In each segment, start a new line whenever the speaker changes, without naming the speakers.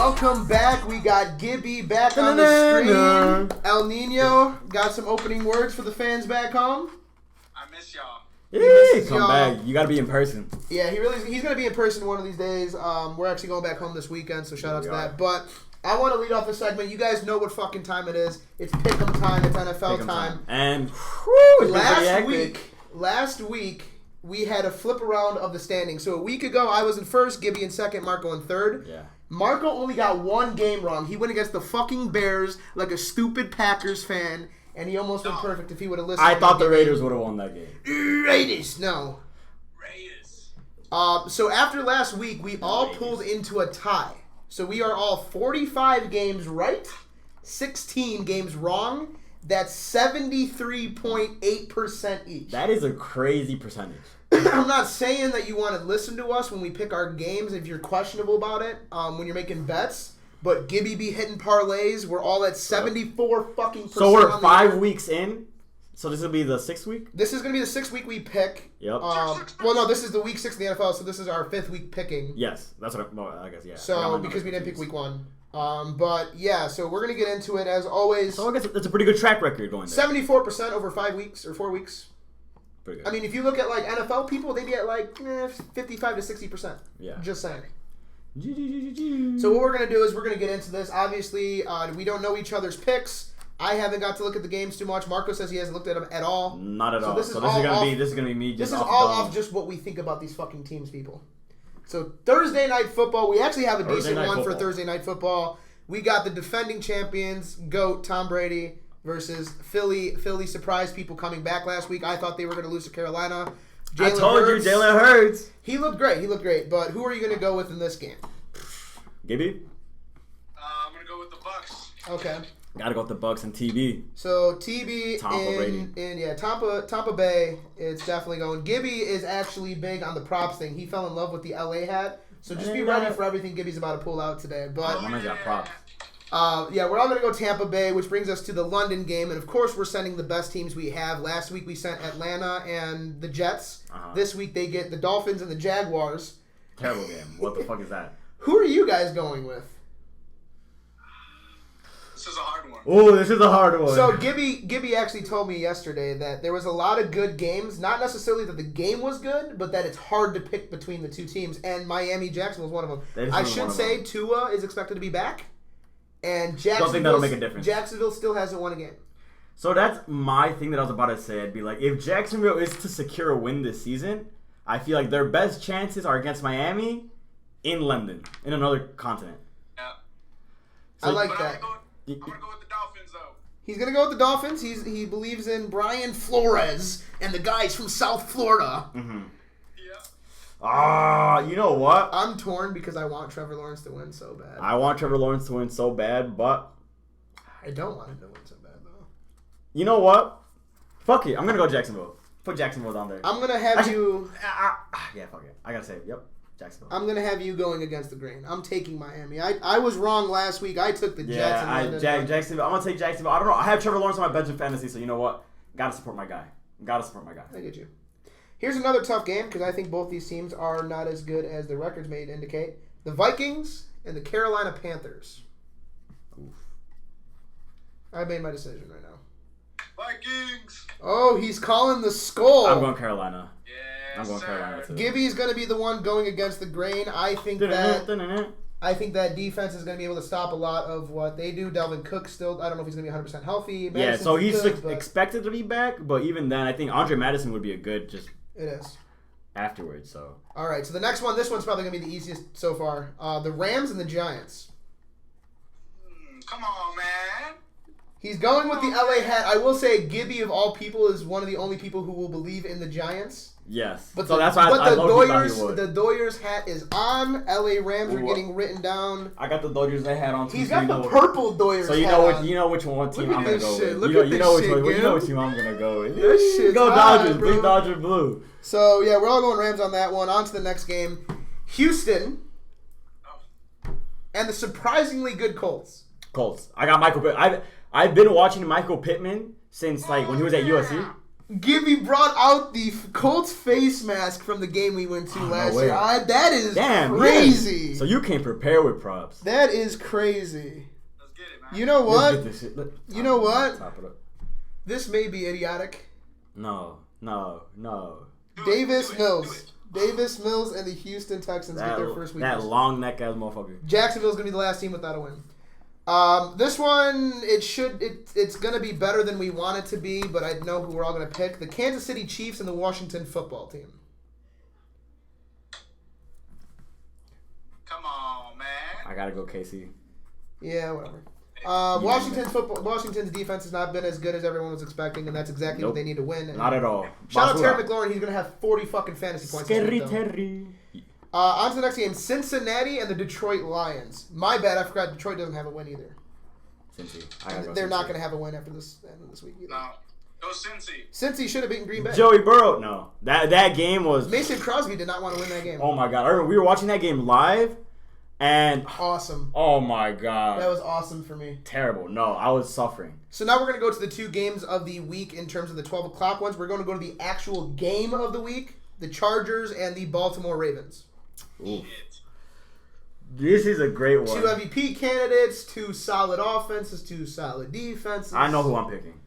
Welcome back. We got Gibby back on the screen. El Nino got some opening words for the fans back home.
I miss y'all.
Come back. You gotta be in person.
Yeah, he's gonna be in person one of these days. We're actually going back home this weekend, so shout out to that. But I want to lead off the segment. You guys know what fucking time it is. It's pick'em time. It's NFL time.
And
last week we had a flip around of the standings. So a week ago I was in first, Gibby in second, Marco in third.
Yeah.
Marco only got one game wrong. He went against the fucking Bears like a stupid Packers fan, and he almost went perfect if he would have listened.
I thought the Raiders would have won that game.
Raiders, no.
Raiders.
So after last week, we all pulled into a tie. So we are all 45 games right, 16 games wrong. That's 73.8% each.
That is a crazy percentage.
I'm not saying that you want to listen to us when we pick our games if you're questionable about it, when you're making bets, but Gibby be hitting parlays. We're all at 74 fucking percent.
So we're 5 weeks in. So this will be the 6th week?
This is going to be the 6th week we pick.
Yep.
Well, no, this is the week 6 of the NFL, so this is our 5th week picking.
Yes, that's what I guess, yeah.
So, because we didn't pick week 1. But, yeah, so we're going to get into it as always.
So I guess it's a pretty good track record going there.
74% over 5 weeks, or 4 weeks.
Pretty good.
I mean, if you look at, like, NFL people, they be at, like, 55 to 60%.
Yeah.
Just saying. So what we're going to do is we're going to get into this. Obviously, we don't know each other's picks. I haven't got to look at the games too much. Marco says he hasn't looked at them at all.
Not at all.
This is
gonna be me.
This is all off just what we think about these fucking teams, people. So Thursday night football, we actually have a decent one for Thursday night football. We got the defending champions, GOAT Tom Brady versus Philly. Philly surprised people coming back last week. I thought they were going to lose to Carolina.
I told you, Jalen Hurts.
He looked great. But who are you going to go with in this game?
Gibby?
I'm going to go with the Bucks.
Okay.
Gotta go with the Bucks and TB.
So TB
Tampa
Tampa Bay. It's definitely going. Gibby is actually big on the props thing. He fell in love with the LA hat. So just be ready for everything Gibby's about to pull out today. But
I got props.
we're all gonna go Tampa Bay, which brings us to the London game, and of course we're sending the best teams we have. Last week we sent Atlanta and the Jets. This week they get the Dolphins and the Jaguars.
Terrible game. What the fuck is that?
Who are you guys going with?
This is a hard one.
Oh, this is a hard one.
So Gibby actually told me yesterday that there was a lot of good games. Not necessarily that the game was good, but that it's hard to pick between the two teams. And Miami-Jacksonville is one of them. I should say Tua is expected to be back. And
don't think that'll make a difference.
Jacksonville still hasn't won a game.
So that's my thing that I was about to say. I'd be like, if Jacksonville is to secure a win this season, I feel like their best chances are against Miami in London, in another continent.
Yeah.
So, I like that.
I'm going to go with the Dolphins, though.
He's going to go with the Dolphins. He believes in Brian Flores and the guys from South Florida.
Mm-hmm.
Yeah.
You know what?
I'm torn because I want Trevor Lawrence to win so bad.
I want Trevor Lawrence to win so bad, but
I don't want him to win so bad, though.
You know what? Fuck it. I'm going to go Jacksonville. Put Jacksonville down there.
I'm going to have you...
Yeah, fuck it. I got to say, yep. Jacksonville.
I'm going to have you going against the grain. I'm taking Miami. I was wrong last week. I took the Jets.
Jacksonville. I'm going to take Jacksonville. I don't know. I have Trevor Lawrence on my bench in fantasy, so you know what? Got to support my guy.
I get you. Here's another tough game because I think both these teams are not as good as the records may indicate. The Vikings and the Carolina Panthers.
Oof.
I made my decision right now.
Vikings.
Oh, he's calling the skull.
I'm going Carolina.
Yeah,
I'm going Carolina too.
Gibby's going to be the one going against the grain. I think that defense is going to be able to stop a lot of what they do. Delvin Cook still, I don't know if he's going to be 100% healthy.
Madison's so he's expected to be back, but even then, I think Andre Madison would be a good
It is.
Afterwards, so.
All right, so the next one, this one's probably going to be the easiest so far. The Rams and the Giants.
Come on, man.
He's going with the LA hat. I will say Gibby, of all people, is one of the only people who will believe in the Giants.
Yes.
But
so that's why I
the Doyers hat is on. LA Rams are getting written down.
I got the Dodgers hat on too.
He's got the purple Doyers hat.
So you know which one team I'm gonna go with. You know which team I'm gonna go with. Go Dodgers, big Dodger blue.
So yeah, we're all going Rams on that one. On to the next game. Houston and the surprisingly good Colts.
I got Michael Pittman. I've been watching Michael Pittman since when he was at USC.
Gibby brought out the Colts face mask from the game we went to last year. That is crazy.
Yeah. So you can't prepare with props.
That is crazy.
Let's get it, man.
You know what?
Let's get this shit.
You know what?
Top it up.
This may be idiotic.
No.
Davis Mills and the Houston Texans get their first week.
That long neck ass motherfucker.
Jacksonville's gonna be the last team without a win. This one it's gonna be better than we want it to be, but I know who we're all gonna pick: the Kansas City Chiefs and the Washington Football Team.
Come on, man.
I gotta go KC.
Yeah, whatever. Washington's defense has not been as good as everyone was expecting, and that's exactly what they need to win. And
not at all.
Shout out Terry McLaurin. He's going to have 40 fucking fantasy points.
Scary Terry.
On to the next game. Cincinnati and the Detroit Lions. My bad. I forgot Detroit doesn't have a win either.
Cincy.
They're not going to have a win after this week either.
No. Go Cincy.
Cincy should have beaten Green Bay.
Joey Burrow. No. That game was...
Mason Crosby did not want to win that game.
Oh, my God. I remember we were watching that game live, and...
Awesome.
Oh, my God.
That was awesome for me.
Terrible. No, I was suffering.
So now we're going to go to the two games of the week in terms of the 12 o'clock ones. We're going to go to the actual game of the week, the Chargers and the Baltimore Ravens.
Ooh. This is a great one.
Two MVP candidates, two solid offenses, two solid defenses.
I know who I'm picking.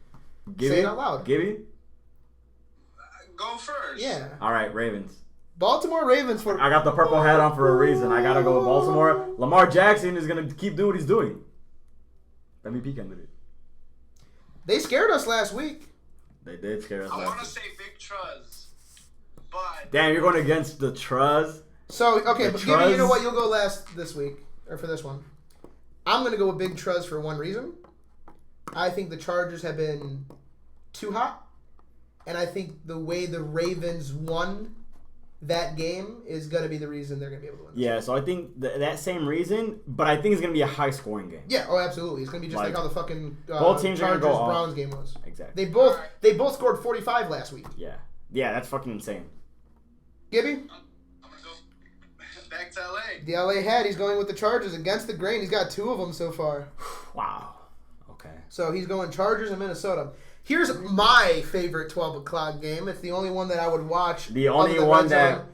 Gibby?
Say it out loud.
Gibby?
Go first.
Yeah.
All right, Ravens.
Baltimore Ravens.
I got the purple hat on for a reason. I got to go with Baltimore. Lamar Jackson is going to keep doing what he's doing. MVP candidate.
They scared us last week.
They did scare us
I
last
want to
week.
say Big Truz, but...
Damn, you're going against the Truz?
So, okay,
The
but Gibby, you know
Truz?
what? You'll go last this week, or for this one. I'm going to go with Big Truz for one reason. I think the Chargers have been too hot, and I think the way the Ravens won that game is going to be the reason they're going to be able to win.
Yeah, so I think that same reason, but I think it's going to be a high-scoring game.
Yeah, oh, absolutely. It's going to be just like how the fucking
both teams are gonna go off.
Browns game was.
Exactly.
They both scored 45 last week.
Yeah. Yeah, that's fucking insane.
Gibby?
I'm going to go back to LA.
The LA Hat, he's going with the Chargers against the grain. He's got two of them so far.
Wow. Okay.
So he's going Chargers and Minnesota. Here's my favorite 12 o'clock game. It's the only one that I would watch.
The only one that...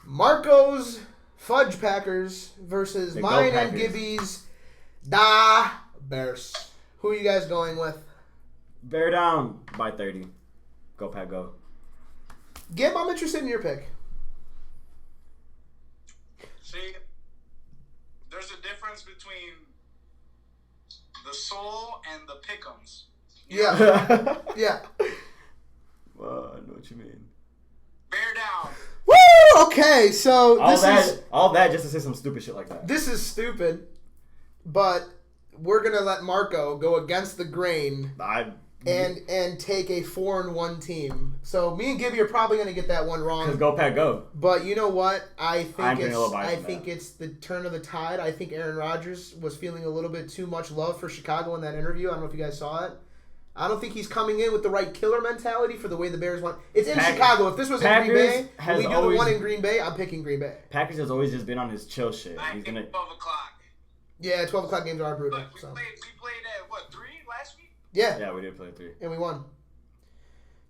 Marco's Fudge Packers versus mine and Gibby's Da Bears. Who are you guys going with?
Bear down by 30. Go, Pack, go.
Gib, I'm interested in your pick.
See, there's a difference between the soul and the pick'ems.
Yeah. Yeah.
Well, I know what you mean.
Bear down.
Woo! Okay, so
all that just to say some stupid shit like that.
This is stupid, but we're gonna let Marco go against the grain and take a 4-1 team. So me and Gibby are probably gonna get that one wrong.
Because go, Pack, go.
But you know what? I think
that.
it's the turn of the tide. I think Aaron Rodgers was feeling a little bit too much love for Chicago in that interview. I don't know if you guys saw it. I don't think he's coming in with the right killer mentality for the way the Bears want. It's in Chicago. If this was in Green Bay, we do the one in Green Bay, I'm picking Green Bay.
Packers has always just been on his chill shit.
I think 12 o'clock.
Yeah, 12 o'clock games are brutal.
Look, we played at, what, 3 last week?
Yeah.
Yeah, we did play 3.
And we won.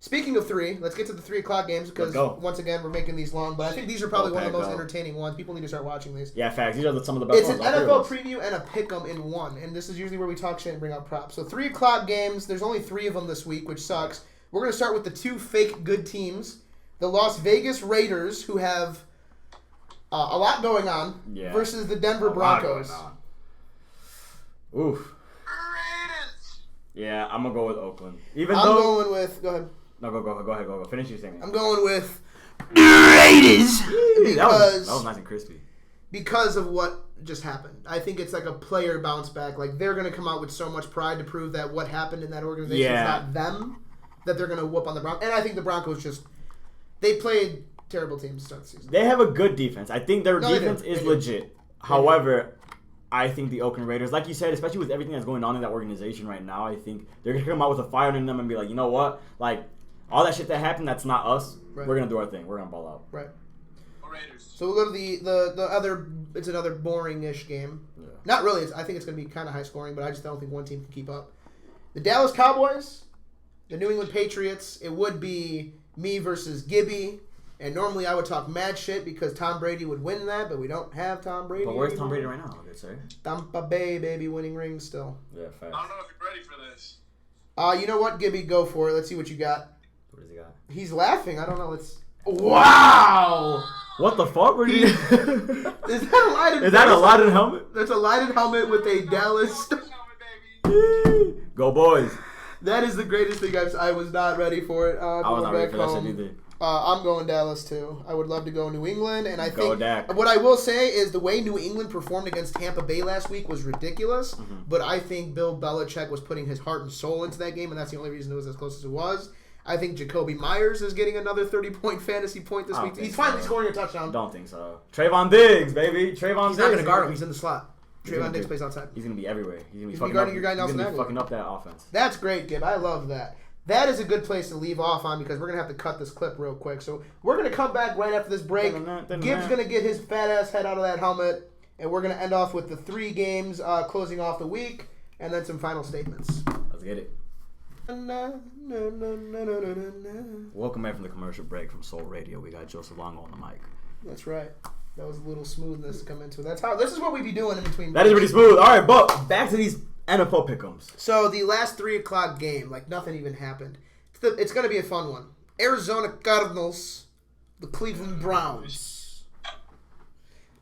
Speaking of 3, let's get to the 3 o'clock games because, once again, we're making these long. But I think these are probably one of the most entertaining ones. People need to start watching these.
Yeah, facts. These are some of the best ones.
It's an NFL preview and a pick'em in one. And this is usually where we talk shit and bring up props. So 3 o'clock games. There's only 3 of them this week, which sucks. We're going to start with the 2 fake good teams. The Las Vegas Raiders, who have a lot going on, versus the Denver Broncos.
Oof.
Raiders.
Yeah, I'm going to go with Oakland.
Going with... Go ahead.
No, go. Finish your statement.
I'm going with the Raiders
that was nice and crispy.
Because of what just happened. I think it's like a player bounce back. Like they're going to come out with so much pride to prove that what happened in that organization is not them. That they're going to whoop on the Broncos. And I think the Broncos they played terrible teams to start the season.
They have a good defense. I think their defense is legit. However, I think the Oakland Raiders, like you said, especially with everything that's going on in that organization right now, I think they're going to come out with a fire in them and be like, you know what? Like, all that shit that happened, that's not us. Right. We're going to do our thing. We're going to ball out.
Right.
Raiders.
So we'll go to the other, it's another boring-ish game. Yeah. Not really. I think it's going to be kind of high scoring, but I just don't think one team can keep up. The Dallas Cowboys the New England Patriots, it would be me versus Gibby. And normally I would talk mad shit because Tom Brady would win that, but we don't have Tom Brady.
But where's Tom Brady right now, good sir?
Tampa Bay, baby, winning rings still.
Yeah, fast.
I don't know if you're ready for this.
You know what, Gibby, go for it. Let's see what you got.
What does he got?
He's laughing. I don't know. Wow!
What the fuck were you?
Is that a lighted?
Is that a lighted helmet?
That's a lighted helmet with a Dallas.
Go boys!
That is the greatest thing I was not ready for it.
I was not ready for that shit either.
I'm going Dallas too. I would love to go New England, and I think
Dak.
What I will say is the way New England performed against Tampa Bay last week was ridiculous. Mm-hmm. But I think Bill Belichick was putting his heart and soul into that game, and that's the only reason it was as close as it was. I think Jacoby Myers is getting another 30-point fantasy point this week. He's finally scoring a touchdown.
Don't think so. Trayvon Diggs, baby. He's not
going to guard him. He's in the slot. Trayvon Diggs plays outside.
He's going to be everywhere. He's going to
be guarding your guy Nelson Aguilar.
He's going to be fucking up that offense.
That's great, Gib. I love that. That is a good place to leave off on because we're going to have to cut this clip real quick. So we're going to come back right after this break. Gibbs going to get his fat ass head out of that helmet. And we're going to end off with the 3 games closing off the week. And then some final statements.
Let's get it. Welcome back from the commercial break from Soul Radio. We got Joseph Longo on the mic.
That's right. That was a little smoothness to come into it. This is what we be doing in between.
That is pretty smooth. All right, but back to these NFL pick'ems.
So the last 3 o'clock game, like nothing even happened. It's going to be a fun one. Arizona Cardinals, the Cleveland Browns.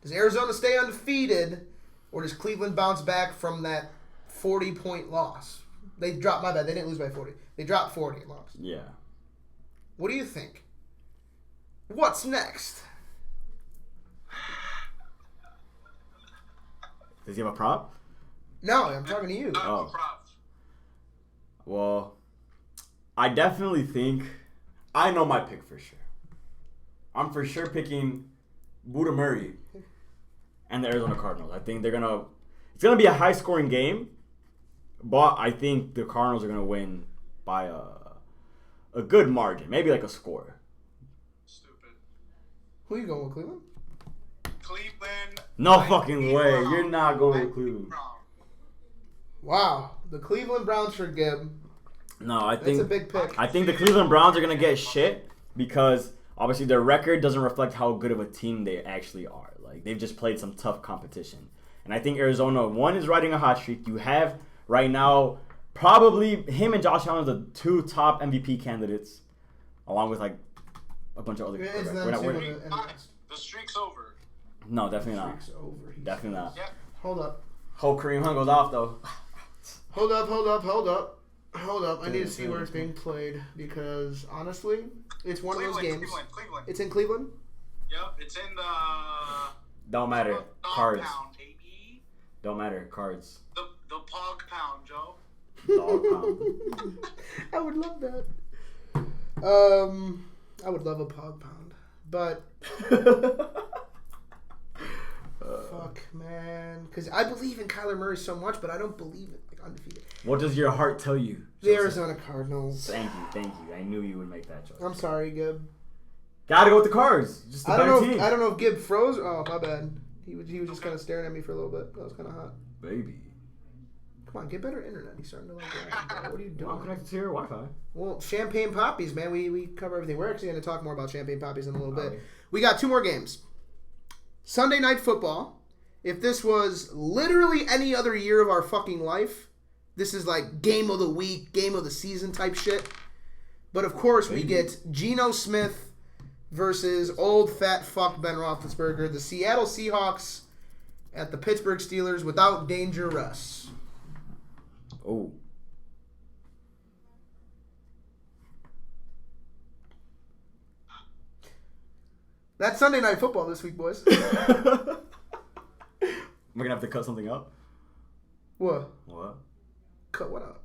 Does Arizona stay undefeated, or does Cleveland bounce back from that 40-point loss? They dropped, my bad, they didn't lose by 40. They dropped 40 and lost.
Yeah.
What do you think? What's next?
Does he have a prop?
No, I'm talking to you.
Oh. Well, I definitely think I know my pick for sure. I'm for sure picking Buda Murray and the Arizona Cardinals. I think it's gonna be a high scoring game, but I think the Cardinals are gonna win by a good margin, maybe like a score.
Stupid.
Who are you going with, Cleveland?
Cleveland.
No fucking way. You're not going with Cleveland.
Wow. The Cleveland Browns for Gib.
No, I think
that's a big pick.
I think the Cleveland Browns are going to get shit because obviously their record doesn't reflect how good of a team they actually are. Like, they've just played some tough competition. And I think Arizona, one, is riding a hot streak. You have right now probably him and Josh Allen are the 2 top MVP candidates, along with like a bunch of other
guys.
The streak's over.
No, definitely not.
Over.
Definitely not.
Yep.
Hold up.
Whole Kareem Hunt goes off though.
Hold up. I need to see where it's being played because honestly, it's one of those games.
Cleveland.
It's in Cleveland?
Yep, it's in the...
Don't matter. Cards.
Pound, baby.
Don't matter. Cards.
The Pog Pound, Joe.
Dog pound.
I would love that. I would love a Pog Pound. But... fuck, man. Because I believe in Kyler Murray so much, but I don't believe it. Like, undefeated.
What does your heart tell you?
The Arizona Cardinals.
Thank you. I knew you would make that choice.
I'm sorry, Gib.
Gotta go with the Cards. Just the better team.
I don't know if Gib froze. Oh, my bad. He was just kind of staring at me for a little bit. That was kind of hot.
Baby.
Come on, get better internet. He's starting to like that. What are you doing?
I'm connected to your Wi-Fi.
Well, Champaign Papis, man. We cover everything. We're actually going to talk more about Champaign Papis in a little bit. We got 2 more games. Sunday Night Football. If this was literally any other year of our fucking life, this is like game of the week, game of the season type shit. But of course, we get Geno Smith versus old fat fuck Ben Roethlisberger, the Seattle Seahawks at the Pittsburgh Steelers without Danger Russ.
Oh.
That's Sunday Night Football this week, boys.
We're going to have to cut something up?
What? Cut what up?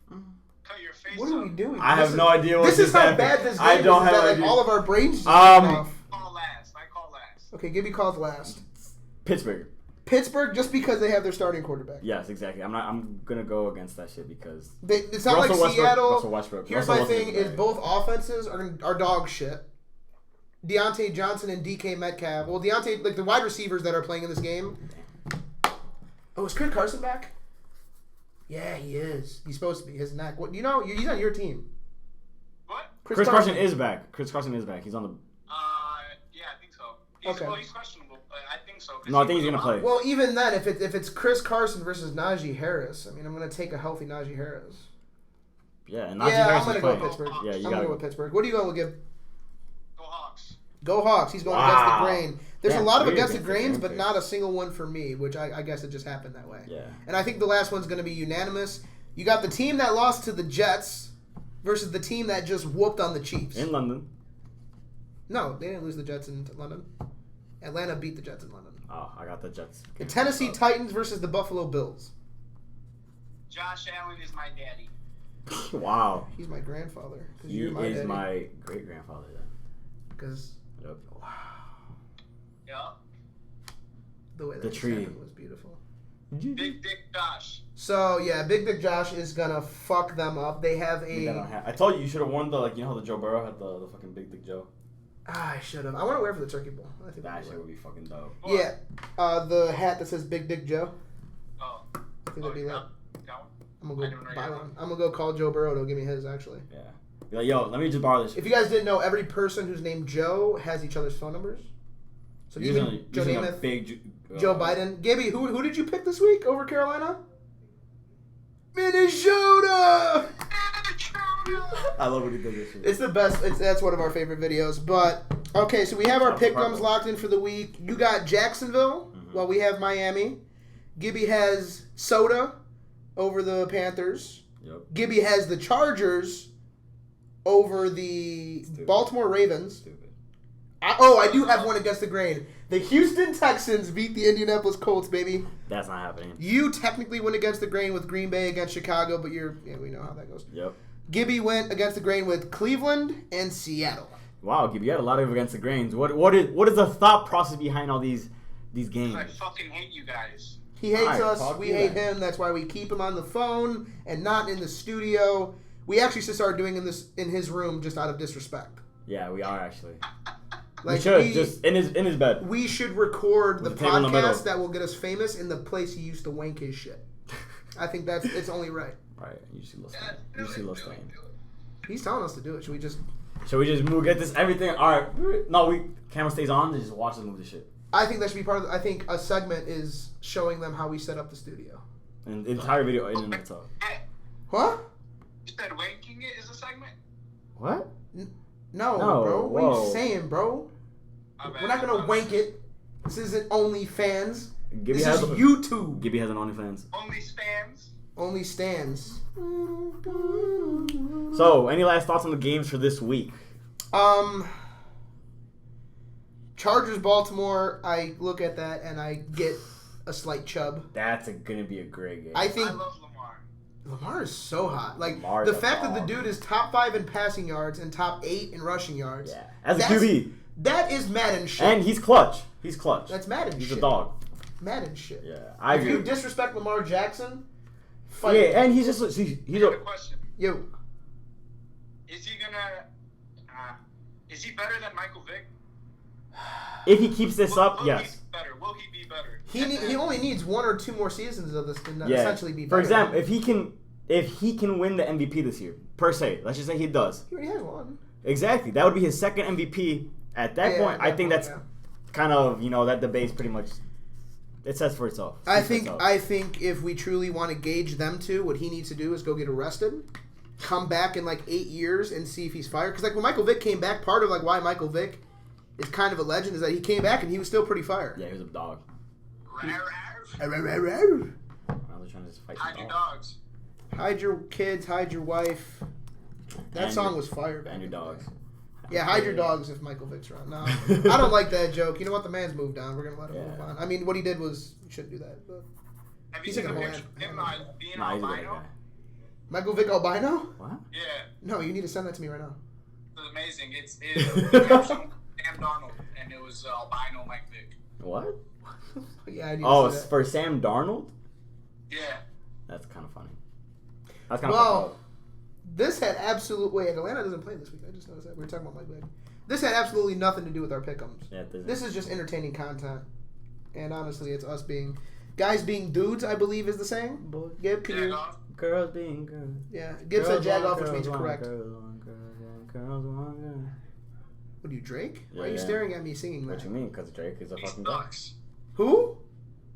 Cut your face
What are we doing?
I have no idea what
this is how bad this game
I don't
is.
have
that,
idea.
Like, all of our brains just off.
I call last.
Okay, Gibby calls last.
Pittsburgh,
just because they have their starting quarterback.
Yes, exactly. I'm gonna go against that shit because
it's not like Seattle.
Russell Westbrook.
Here's my thing: is both offenses are dog shit. Deontay Johnson and DK Metcalf. Well, Deontay, like the wide receivers that are playing in this game. Oh, is Chris Carson back? Yeah, he is. He's supposed to be. His neck. What? You know, he's on your team.
What?
Chris Carson is back. Chris Carson is back. He's on the.
Yeah, I think so.
Okay.
Well, he's questionable, but I think so.
No, I think he's gonna play.
Well, even then, if it's Chris Carson versus Najee Harris, I mean, I'm gonna take a healthy Najee Harris.
Yeah, and Najee Harris
I'm
is
gonna
playing.
go Pittsburgh.
Yeah,
I'm gonna go with Pittsburgh. What are you going to give?
Go Hawks.
Go Hawks. He's going against the grain. There's a lot of against the grains, but
grain.
not a single one for me, which I guess it just happened that way.
Yeah.
And I think the last one's going to be unanimous. You got the team that lost to the Jets versus the team that just whooped on the Chiefs.
In London.
No, they didn't lose the Jets in London. Atlanta beat the Jets in London.
Oh, I got the Jets.
The Tennessee Titans versus the Buffalo Bills.
Josh Allen is my daddy.
Wow.
He's my grandfather.
He is my great grandfather then.
Because
Yep.
wow,
Yeah.
the way that
The
this
tree.
happened was beautiful.
Big Dick Josh.
So yeah, Big Dick Josh is gonna fuck them up. They have
I told you should have worn the you know how the Joe Burrow had the fucking Big Dick Joe.
I should have. I want to wear it for the Turkey Bowl. I think
That
that'd be
shit
lit.
would be fucking dope.
Yeah, the hat that says Big Dick Joe.
Oh.
I think that'd be lit.
That one?
I'm
I
gonna
don't
go
know
buy
yet.
one. I'm gonna go call Joe Burrow to give me his actually.
Yeah. Be like, yo, let me just borrow this.
If you guys didn't know, every person who's named Joe has each other's phone numbers. So even Joe
using a
Namath,
big
Joe Biden, Gibby, who did you pick this week over Carolina? Minnesota.
I love when he does this shit.
It's the best. That's one of our favorite videos. But okay, so we have our
That's
pick'ems
perfect.
locked in for the week. You got Jacksonville, while we have Miami. Gibby has Soda over the Panthers.
Yep.
Gibby has the Chargers over the
Stupid.
Baltimore Ravens.
Stupid.
I do have one against the grain. The Houston Texans beat the Indianapolis Colts, baby.
That's not happening.
You technically went against the grain with Green Bay against Chicago, but we know how that goes.
Yep.
Gibby went against the grain with Cleveland and Seattle.
Wow, Gibby, you had a lot of against the grains. What is the thought process behind all these games?
I fucking hate you guys.
He hates
Alright,
us.
fuck
We
you
hate
then.
him. That's why we keep him on the phone and not in the studio. We actually should start doing this in his room just out of disrespect.
Yeah, we are actually.
Like
we should just in his bed.
We should record
With
the
the table in the middle.
podcast that will get us famous in the place he used to wank his shit. I think it's only right.
Right, you see Los
Yeah,
You see
do
Los
it,
Stain.
do it.
He's telling us to do it. Should we just?
Should we just get this everything? All right. No, camera stays on. They just watch us move the shit.
I think that should be part of. I think a segment is showing them how we set up the studio.
And the entire video in and itself.
Hey,
What?
you said wanking it is a segment?
What?
No,
No,
bro. What are
whoa.
you saying, bro?
My bad.
We're not gonna wank it. This isn't OnlyFans.
Gibby
This
has
is YouTube.
Gibby has an OnlyFans.
Only stands.
Only stands.
So, any last thoughts on the games for this week?
Chargers Baltimore. I look at that and I get a slight chub.
That's gonna be a great game.
I think
I love Lamar.
Lamar is so hot. Like
Lamar's
the
a
fact that the
dog.
dude is top 5 in passing yards and top 8 in rushing yards.
Yeah, as a
That's-
QB,
That is Madden shit.
and he's clutch. He's clutch.
That's Madden
He's
shit.
a dog.
Madden shit.
Yeah, I
If you
agree.
disrespect Lamar Jackson, fight.
Yeah, and he's just
I
he's
got
a
a question.
Yo,
Is he gonna? Is he better than Michael Vick?
if he keeps this up,
Will
yes.
He be better? Will he be better?
he only needs 1 or 2 more seasons of this to
Yeah.
essentially be better.
For example, if he can win the MVP this year, per se, let's just say he does.
He already has one.
Exactly, that would be his second MVP. At that
Yeah,
point,
at
I
that
think
point,
that's
yeah.
kind of that debate's pretty much it says for itself.
I
Speaks for
think
itself.
if we truly want to gauge them two, what he needs to do is go get arrested, come back in like 8 years and see if he's fired. Because like when Michael Vick came back, part of like why Michael Vick is kind of a legend is that he came back and he was still pretty fired.
Yeah, he was a dog.
Rar, rar.
I was trying to just fight
Hide
the
your
dog.
dogs.
Hide your kids, hide your wife. That
And
song
your-
was fire, man.
And your dogs.
Yeah, hide your dogs if Michael Vick's around. No, I don't like that joke. You know what? The man's moved on. We're gonna let him
Yeah.
move on. I mean, what he did was you shouldn't do that. But
Have you
He's
seen
like
the
a
picture of him
man.
being
Nah, he's a great
albino?
guy.
Michael Vick albino?
What?
Yeah,
No, you need to send that to me right now.
it's amazing. It's Sam Darnold, and it was albino Mike Vick.
What?
Yeah, I need
Oh,
to
it's
see that.
for Sam Darnold?
Yeah.
That's kind of funny. That's kind of
Well, this had absolute. Atlanta doesn't play this week. I just noticed that. We were talking about Mike Vick. This had absolutely nothing to do with our pick'ems.
yeah,
This is just entertaining content. And honestly, it's us being... Guys being dudes, I believe is the saying. Gib, can
Yeah,
you...
dog.
Girls being girls.
Yeah, Gibbs said jag off, which means correct.
Girls,
What are you, Drake?
Yeah,
Why are you staring at me singing that?
What you mean? Because Drake is a fucking
sucks.
Who?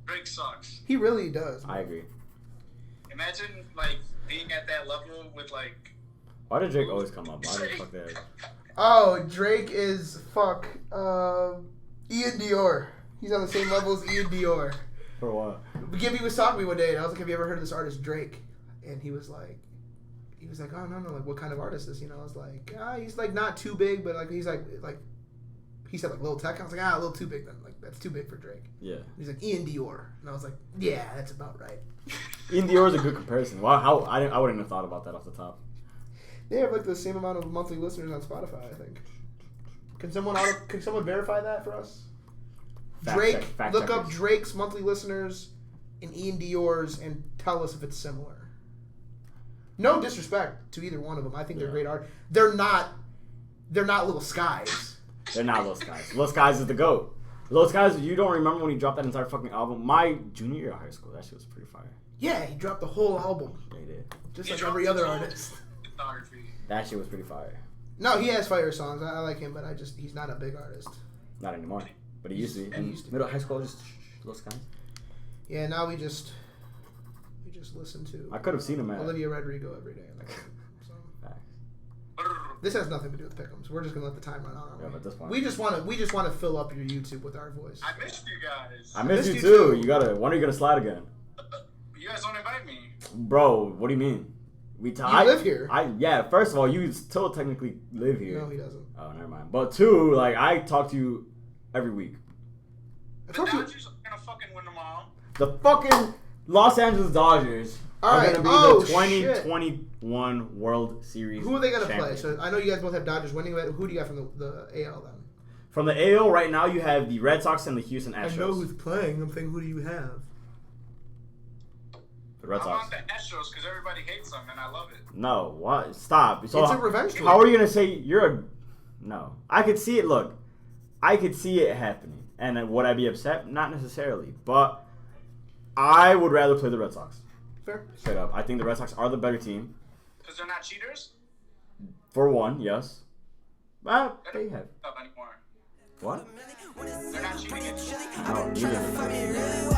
Drake sucks.
He really does.
I agree.
Imagine, like, being at that level with, like...
Why did Drake always come up? Why the fuck that?
Oh, Drake is, Ian Dior. He's on the same level as Ian Dior.
For what?
Gibby was talking to me one day, and I was like, have you ever heard of this artist, Drake? And he was like, oh, no, like, what kind of artist is he? And I was like, he's, like, not too big, but, like, he's, like, he said, like, Lil Tech. I was like, a little too big then. Like, that's too big for Drake.
Yeah.
He's like, Ian Dior. And I was like, yeah, that's about right.
Ian Dior is a good comparison. Wow, I wouldn't have thought about that off the top.
They have, like, the same amount of monthly listeners on Spotify, I think. Can someone verify that for us? Look up Drake's monthly listeners and Ian Dior's and tell us if it's similar. No disrespect to either one of them. I think they're great art. They're not Little Skies.
They're not Little Skies. Little Skies is the GOAT. Little Skies, you don't remember when he dropped that entire fucking album? My junior year of high school, that shit was pretty fire.
Yeah, he dropped the whole album.
Yeah, he did.
Just like every other artist.
That shit was pretty fire.
No, he has fire songs. I like him, but he's not a big artist.
Not anymore. But he used to be. And middle high school, just Little Skies.
Yeah, now we just listen to.
I could have seen him at
Olivia Rodrigo every day. So. This has nothing to do with pick'ems. We're just gonna let the time run on.
Yeah, but this one.
We just want to fill up your YouTube with our voice.
I missed you guys.
I missed you too. When are you gonna slide again?
You guys don't invite me.
Bro, what do you mean?
You live here.
First of all, you still technically live here.
No, he doesn't.
Oh, never mind. But two, like, I talk to you every week.
The Dodgers are gonna fucking win tomorrow.
The fucking Los Angeles Dodgers are gonna be the 2021 World Series.
Who are they gonna play? So I know you guys both have Dodgers winning. Who do you got from the AL then?
From the AL right now, you have the Red Sox and the Houston Astros.
I know who's playing. I'm thinking, who do you have?
The Red Sox.
I want the Astros because everybody hates them and I love it.
No, what? Stop. So
it's a revenge tour.
How are you gonna say you're a? No, I could see it. Look, I could see it happening, and would I be upset? Not necessarily, but I would rather play the Red Sox.
Fair.
Straight up, I think the Red Sox are the better team.
Because they're not cheaters.
For one, yes. But they have.
Anymore.
What?
They're not cheating.
No, neither.